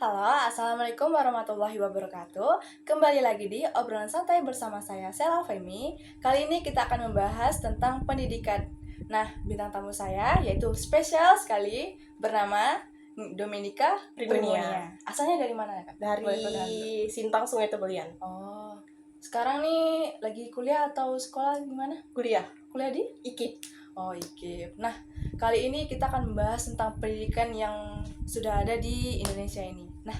Halo, Assalamualaikum warahmatullahi wabarakatuh. Kembali lagi di obrolan santai bersama saya, Sela Femi. Kali ini kita akan membahas tentang pendidikan. Nah, bintang tamu saya yaitu spesial sekali bernama Dominika Primunia. Primunia. Asalnya dari mana ya, Kak? Boleh perkenalan dulu. Dari Sintang Sungai Tebelian. Oh, sekarang nih lagi kuliah atau sekolah gimana? Kuliah Kuliah di? IKIP. Oh, IKIP. Nah, kali ini kita akan membahas tentang pendidikan yang sudah ada di Indonesia ini. Nah,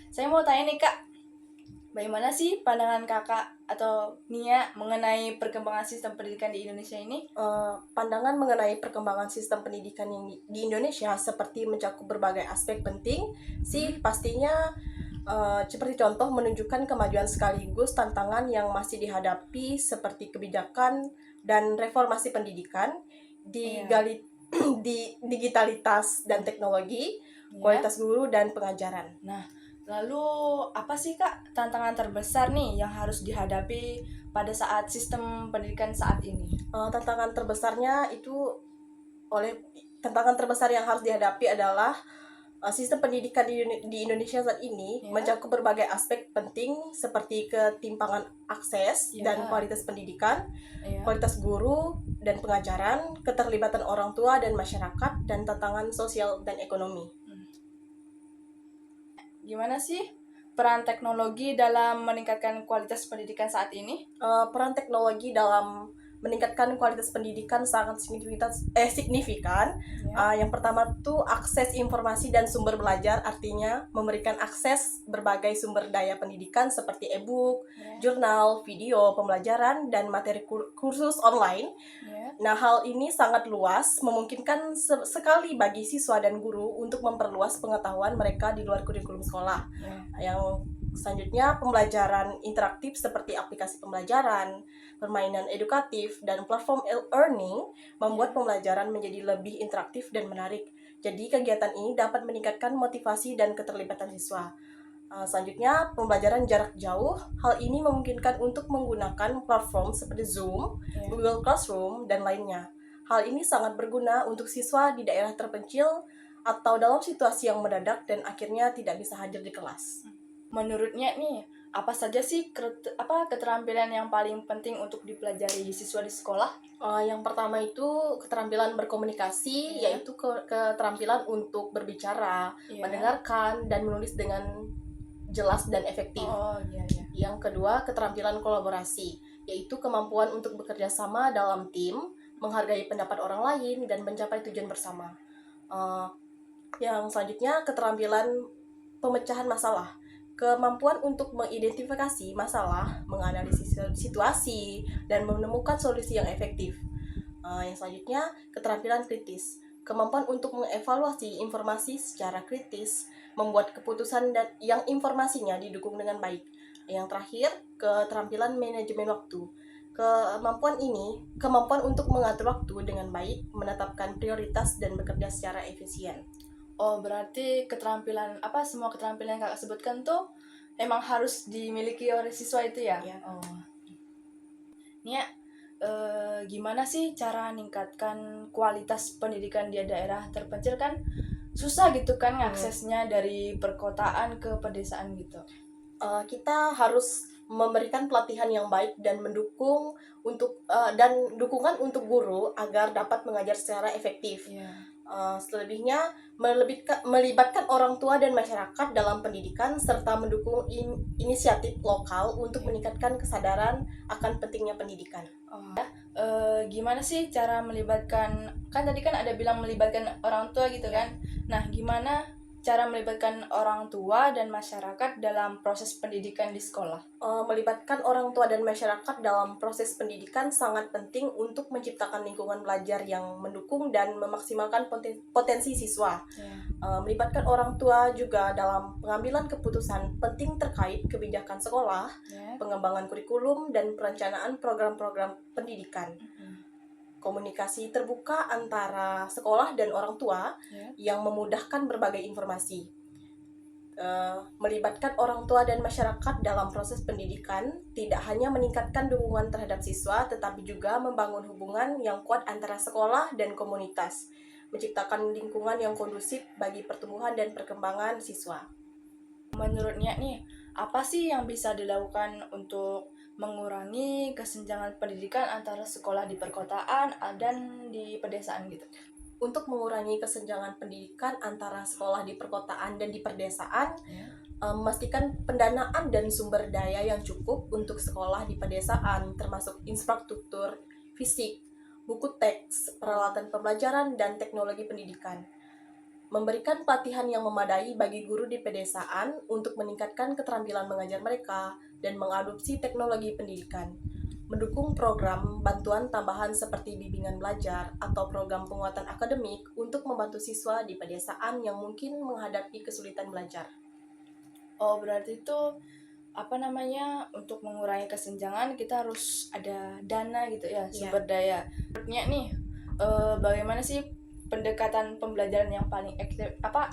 saya mau tanya nih Kak, bagaimana sih pandangan Kakak atau Nia mengenai perkembangan sistem pendidikan di Indonesia ini? Pandangan mengenai perkembangan sistem pendidikan yang di Indonesia seperti mencakup berbagai aspek penting sih pastinya seperti contoh menunjukkan kemajuan sekaligus tantangan yang masih dihadapi seperti kebijakan dan reformasi pendidikan, Iya. di digitalitas dan teknologi, Ya. kualitas guru dan pengajaran. Nah, lalu apa sih Kak tantangan terbesar nih yang harus dihadapi pada saat sistem pendidikan saat ini? Tantangan terbesarnya itu tantangan terbesar yang harus dihadapi adalah sistem pendidikan di Indonesia saat ini Ya. mencakup berbagai aspek penting seperti ketimpangan akses Ya. dan kualitas pendidikan, Ya. kualitas guru dan pengajaran, keterlibatan orang tua dan masyarakat, dan tantangan sosial dan ekonomi. Gimana sih peran teknologi dalam meningkatkan kualitas pendidikan saat ini? Peran teknologi dalam meningkatkan kualitas pendidikan sangat signifikan. Ya. Yang pertama tuh akses informasi dan sumber belajar, artinya memberikan akses berbagai sumber daya pendidikan seperti e-book, Ya. jurnal, video, pembelajaran, dan materi kursus online. Ya. Nah, hal ini sangat luas, memungkinkan sekali bagi siswa dan guru untuk memperluas pengetahuan mereka di luar kurikulum sekolah. Ya. Yang selanjutnya, pembelajaran interaktif seperti aplikasi pembelajaran, permainan edukatif, dan platform e-learning membuat pembelajaran menjadi lebih interaktif dan menarik. Jadi, kegiatan ini dapat meningkatkan motivasi dan keterlibatan siswa. Selanjutnya, pembelajaran jarak jauh. Hal ini memungkinkan untuk menggunakan platform seperti Zoom, Ya. Google Classroom, dan lainnya. Hal ini sangat berguna untuk siswa di daerah terpencil atau dalam situasi yang mendadak dan akhirnya tidak bisa hadir di kelas. Menurutnya nih, apa saja sih keterampilan yang paling penting untuk dipelajari siswa di sekolah? Yang pertama itu keterampilan berkomunikasi, Ya. yaitu keterampilan untuk berbicara, Ya. mendengarkan, dan menulis dengan jelas dan efektif. Oh, iya, iya. Yang kedua, keterampilan kolaborasi, yaitu kemampuan untuk bekerja sama dalam tim, menghargai pendapat orang lain, dan mencapai tujuan bersama. Yang selanjutnya, keterampilan pemecahan masalah, kemampuan untuk mengidentifikasi masalah, menganalisis situasi, dan menemukan solusi yang efektif. Yang selanjutnya, keterampilan kritis, kemampuan untuk mengevaluasi informasi secara kritis, membuat keputusan yang informasinya didukung dengan baik. Yang terakhir, keterampilan manajemen waktu. Kemampuan untuk mengatur waktu dengan baik, menetapkan prioritas, dan bekerja secara efisien. Oh, berarti semua keterampilan yang Kakak sebutkan tuh emang harus dimiliki oleh siswa itu ya? Ya. Oh. Nia, gimana sih cara meningkatkan kualitas pendidikan di daerah terpencil kan susah gitu kan aksesnya dari perkotaan ke pedesaan gitu. Kita harus memberikan pelatihan yang baik dan dukungan untuk guru agar dapat mengajar secara efektif. Yeah. Selebihnya melibatkan orang tua dan masyarakat dalam pendidikan serta mendukung inisiatif lokal untuk meningkatkan kesadaran akan pentingnya pendidikan. Gimana sih cara melibatkan, kan tadi kan ada bilang melibatkan orang tua gitu kan. Nah, gimana cara melibatkan orang tua dan masyarakat dalam proses pendidikan di sekolah? Melibatkan orang tua dan masyarakat dalam proses pendidikan sangat penting untuk menciptakan lingkungan belajar yang mendukung dan memaksimalkan potensi siswa. Melibatkan orang tua juga dalam pengambilan keputusan penting terkait kebijakan sekolah, pengembangan kurikulum, dan perencanaan program-program pendidikan. Komunikasi terbuka antara sekolah dan orang tua yang memudahkan berbagai informasi. Melibatkan orang tua dan masyarakat dalam proses pendidikan tidak hanya meningkatkan dukungan terhadap siswa, tetapi juga membangun hubungan yang kuat antara sekolah dan komunitas, menciptakan lingkungan yang kondusif bagi pertumbuhan dan perkembangan siswa. Menurutnya nih, apa sih yang bisa dilakukan untuk mengurangi kesenjangan pendidikan antara sekolah di perkotaan dan di pedesaan gitu? Untuk mengurangi kesenjangan pendidikan antara sekolah di perkotaan dan di pedesaan, Ya. memastikan pendanaan dan sumber daya yang cukup untuk sekolah di pedesaan, termasuk infrastruktur fisik, buku teks, peralatan pembelajaran, dan teknologi pendidikan. Memberikan pelatihan yang memadai bagi guru di pedesaan untuk meningkatkan keterampilan mengajar mereka dan mengadopsi teknologi pendidikan. Mendukung program bantuan tambahan seperti bimbingan belajar atau program penguatan akademik untuk membantu siswa di pedesaan yang mungkin menghadapi kesulitan belajar. Oh, berarti itu apa namanya, untuk mengurangi kesenjangan kita harus ada dana gitu ya, sumber daya. Menurutnya nih, bagaimana sih pendekatan pembelajaran yang paling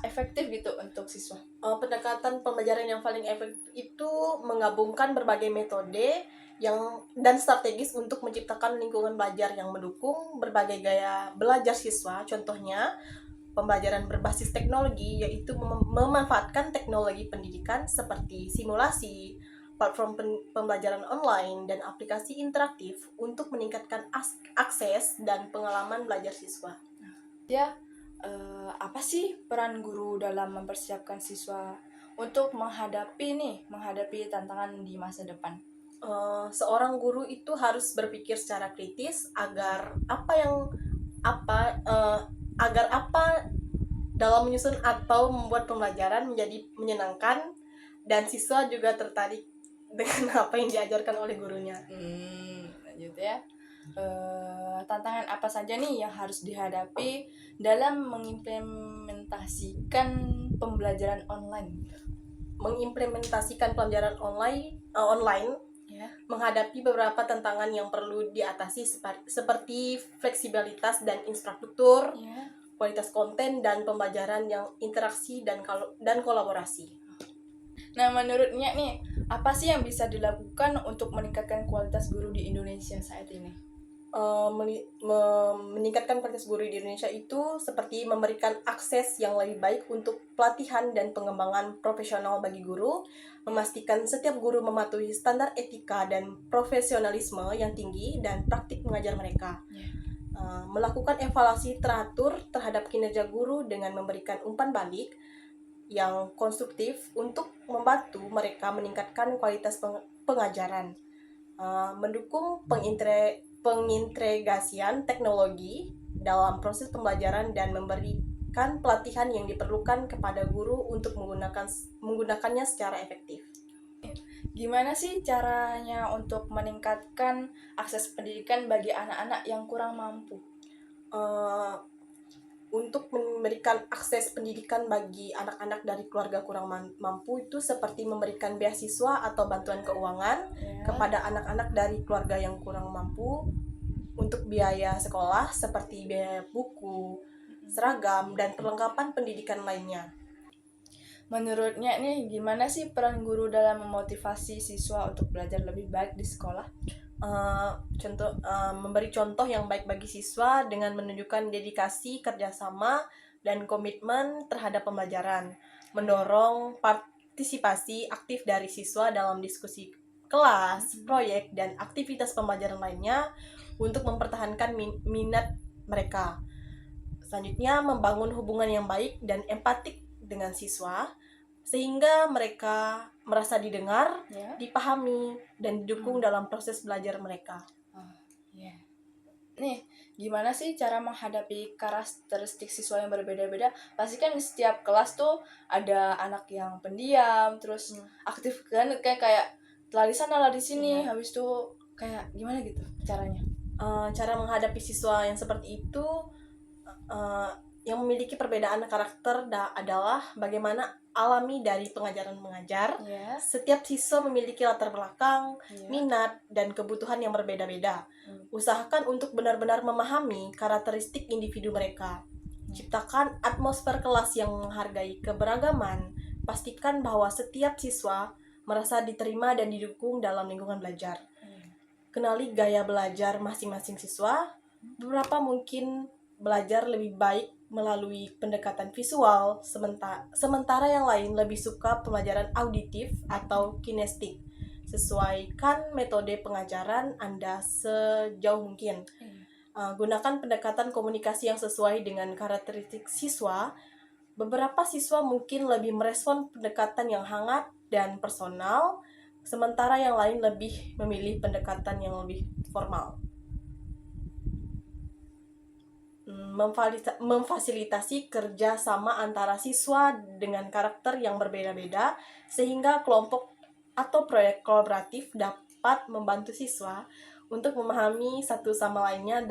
efektif gitu untuk siswa? Pendekatan pembelajaran yang paling efektif itu menggabungkan berbagai metode dan strategis untuk menciptakan lingkungan belajar yang mendukung berbagai gaya belajar siswa. Contohnya, pembelajaran berbasis teknologi, yaitu memanfaatkan teknologi pendidikan seperti simulasi, platform pembelajaran online, dan aplikasi interaktif untuk meningkatkan akses dan pengalaman belajar siswa. Ya, apa sih peran guru dalam mempersiapkan siswa untuk menghadapi tantangan di masa depan? Seorang guru itu harus berpikir secara kritis agar apa dalam menyusun atau membuat pembelajaran menjadi menyenangkan dan siswa juga tertarik dengan apa yang diajarkan oleh gurunya. Lanjut ya. Tantangan apa saja nih yang harus dihadapi dalam mengimplementasikan pembelajaran online? Mengimplementasikan pembelajaran online Ya. menghadapi beberapa tantangan yang perlu diatasi seperti fleksibilitas dan infrastruktur, Ya. kualitas konten dan pembelajaran yang interaksi dan kolaborasi. Nah, menurutnya nih, apa sih yang bisa dilakukan untuk meningkatkan kualitas guru di Indonesia saat ini? Meningkatkan kualitas guru di Indonesia itu seperti memberikan akses yang lebih baik untuk pelatihan dan pengembangan profesional bagi guru, memastikan setiap guru mematuhi standar etika dan profesionalisme yang tinggi dan praktik mengajar mereka. Melakukan evaluasi teratur terhadap kinerja guru dengan memberikan umpan balik yang konstruktif untuk membantu mereka meningkatkan kualitas pengajaran. Mendukung pengintegrasian teknologi dalam proses pembelajaran dan memberikan pelatihan yang diperlukan kepada guru untuk menggunakannya secara efektif. Gimana sih caranya untuk meningkatkan akses pendidikan bagi anak-anak yang kurang mampu? Untuk memberikan akses pendidikan bagi anak-anak dari keluarga kurang mampu itu seperti memberikan beasiswa atau bantuan keuangan kepada anak-anak dari keluarga yang kurang mampu untuk biaya sekolah seperti biaya buku, seragam, dan perlengkapan pendidikan lainnya. Menurutnya nih, gimana sih peran guru dalam memotivasi siswa untuk belajar lebih baik di sekolah? Memberi contoh yang baik bagi siswa dengan menunjukkan dedikasi, kerjasama, dan komitmen terhadap pembelajaran, mendorong partisipasi aktif dari siswa dalam diskusi kelas, proyek, dan aktivitas pembelajaran lainnya untuk mempertahankan minat mereka. Selanjutnya, membangun hubungan yang baik dan empatik dengan siswa, sehingga mereka merasa didengar, dipahami, dan didukung dalam proses belajar mereka. Nih, gimana sih cara menghadapi karakteristik siswa yang berbeda-beda? Pasti kan di setiap kelas tuh ada anak yang pendiam, terus aktif kan, kayak telah di sana lah di sini, habis itu kayak gimana gitu caranya? Cara menghadapi siswa yang seperti itu yang memiliki perbedaan karakter adalah bagaimana alami dari pengajaran mengajar. Setiap siswa memiliki latar belakang, minat, dan kebutuhan yang berbeda-beda. Usahakan untuk benar-benar memahami karakteristik individu mereka. Ciptakan atmosfer kelas yang menghargai keberagaman. Pastikan bahwa setiap siswa merasa diterima dan didukung dalam lingkungan belajar. Kenali gaya belajar masing-masing siswa. Beberapa mungkin belajar lebih baik melalui pendekatan visual, sementara yang lain lebih suka pembelajaran auditif atau kinestik. Sesuaikan metode pengajaran Anda sejauh mungkin. Gunakan pendekatan komunikasi yang sesuai dengan karakteristik siswa. Beberapa siswa mungkin lebih merespon pendekatan yang hangat dan personal, sementara yang lain lebih memilih pendekatan yang lebih formal. Memfasilitasi kerja sama antara siswa dengan karakter yang berbeda-beda, sehingga kelompok atau proyek kolaboratif dapat membantu siswa untuk memahami satu sama lainnya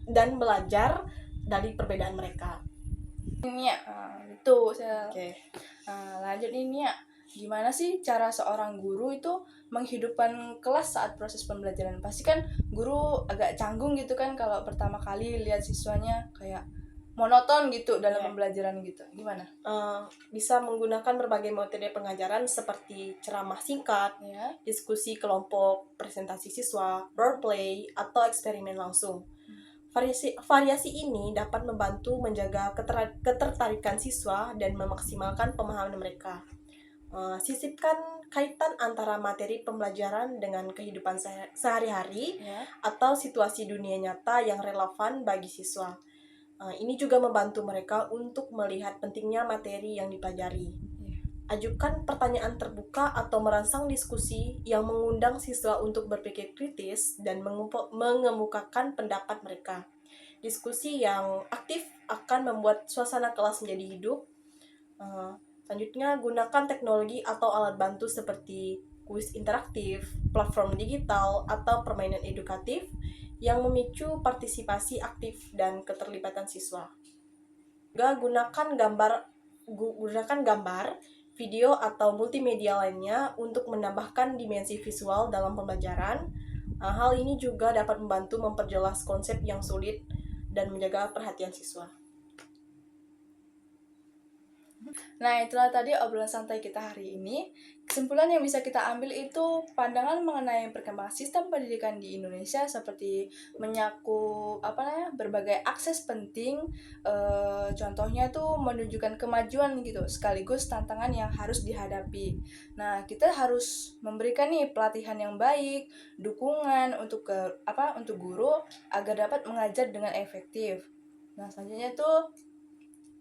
dan belajar dari perbedaan mereka. Ini ya, itu saya. Oke. Lanjut ini ya, gimana sih cara seorang guru itu menghidupkan kelas saat proses pembelajaran? Pasti kan guru agak canggung gitu kan kalau pertama kali lihat siswanya kayak monoton gitu dalam pembelajaran gitu. Gimana? Bisa menggunakan berbagai metode pengajaran seperti ceramah singkat, Ya. diskusi kelompok, presentasi siswa, role play, atau eksperimen langsung. Variasi ini dapat membantu menjaga ketertarikan siswa dan memaksimalkan pemahaman mereka. Sisipkan kaitan antara materi pembelajaran dengan kehidupan sehari-hari Ya. atau situasi dunia nyata yang relevan bagi siswa. Ini juga membantu mereka untuk melihat pentingnya materi yang dipelajari. Ajukan pertanyaan terbuka atau merangsang diskusi yang mengundang siswa untuk berpikir kritis dan mengemukakan pendapat mereka. Diskusi yang aktif akan membuat suasana kelas menjadi hidup. Selanjutnya, gunakan teknologi atau alat bantu seperti kuis interaktif, platform digital, atau permainan edukatif yang memicu partisipasi aktif dan keterlibatan siswa. Juga gunakan gambar, video, atau multimedia lainnya untuk menambahkan dimensi visual dalam pembelajaran. Hal ini juga dapat membantu memperjelas konsep yang sulit dan menjaga perhatian siswa. Nah, itulah tadi obrolan santai kita hari ini. Kesimpulan yang bisa kita ambil itu pandangan mengenai perkembangan sistem pendidikan di Indonesia seperti menyakup berbagai akses penting. Contohnya tuh menunjukkan kemajuan gitu, sekaligus tantangan yang harus dihadapi. Nah, kita harus memberikan nih pelatihan yang baik, dukungan untuk guru agar dapat mengajar dengan efektif. Nah, selanjutnya tuh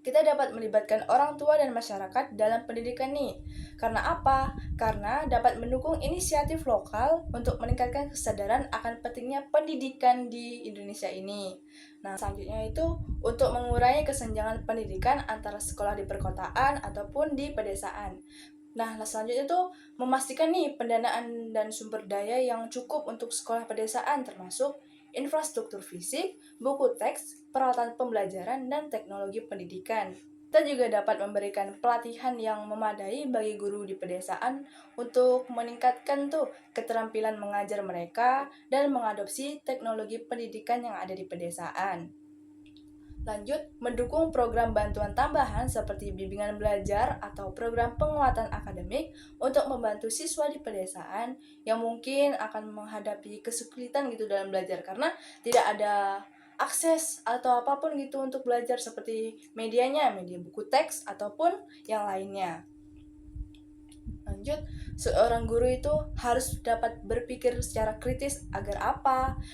kita dapat melibatkan orang tua dan masyarakat dalam pendidikan nih. Karena apa? Karena dapat mendukung inisiatif lokal untuk meningkatkan kesadaran akan pentingnya pendidikan di Indonesia ini. Nah, selanjutnya itu untuk mengurangi kesenjangan pendidikan antara sekolah di perkotaan ataupun di pedesaan. Nah, selanjutnya itu memastikan nih pendanaan dan sumber daya yang cukup untuk sekolah pedesaan termasuk infrastruktur fisik, buku teks, peralatan pembelajaran, dan teknologi pendidikan. Kita juga dapat memberikan pelatihan yang memadai bagi guru di pedesaan untuk meningkatkan keterampilan mengajar mereka dan mengadopsi teknologi pendidikan yang ada di pedesaan. Lanjut, mendukung program bantuan tambahan seperti bimbingan belajar atau program penguatan akademik untuk membantu siswa di pedesaan yang mungkin akan menghadapi kesulitan gitu dalam belajar karena tidak ada akses atau apapun gitu untuk belajar seperti media buku teks ataupun yang lainnya. Lanjut, seorang guru itu harus dapat berpikir secara kritis agar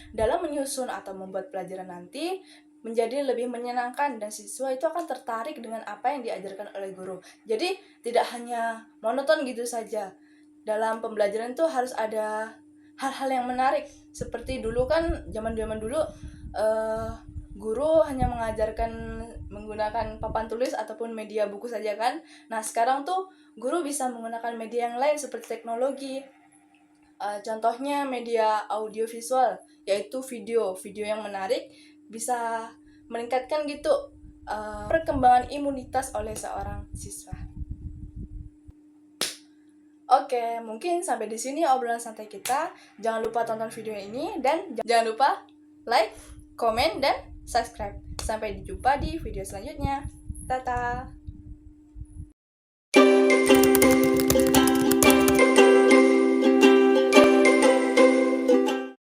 dalam menyusun atau membuat pelajaran nanti menjadi lebih menyenangkan dan siswa itu akan tertarik dengan apa yang diajarkan oleh guru. Jadi tidak hanya monoton gitu saja. Dalam pembelajaran itu harus ada hal-hal yang menarik. Seperti dulu kan zaman dulu guru hanya mengajarkan menggunakan papan tulis ataupun media buku saja kan. Nah, sekarang tuh guru bisa menggunakan media yang lain seperti teknologi. Contohnya media audiovisual, yaitu video yang menarik bisa meningkatkan gitu perkembangan imunitas oleh seorang siswa. Oke, mungkin sampai di sini obrolan santai kita. Jangan lupa tonton video ini dan jangan lupa like, komen, dan subscribe. Sampai jumpa di video selanjutnya. Dadah.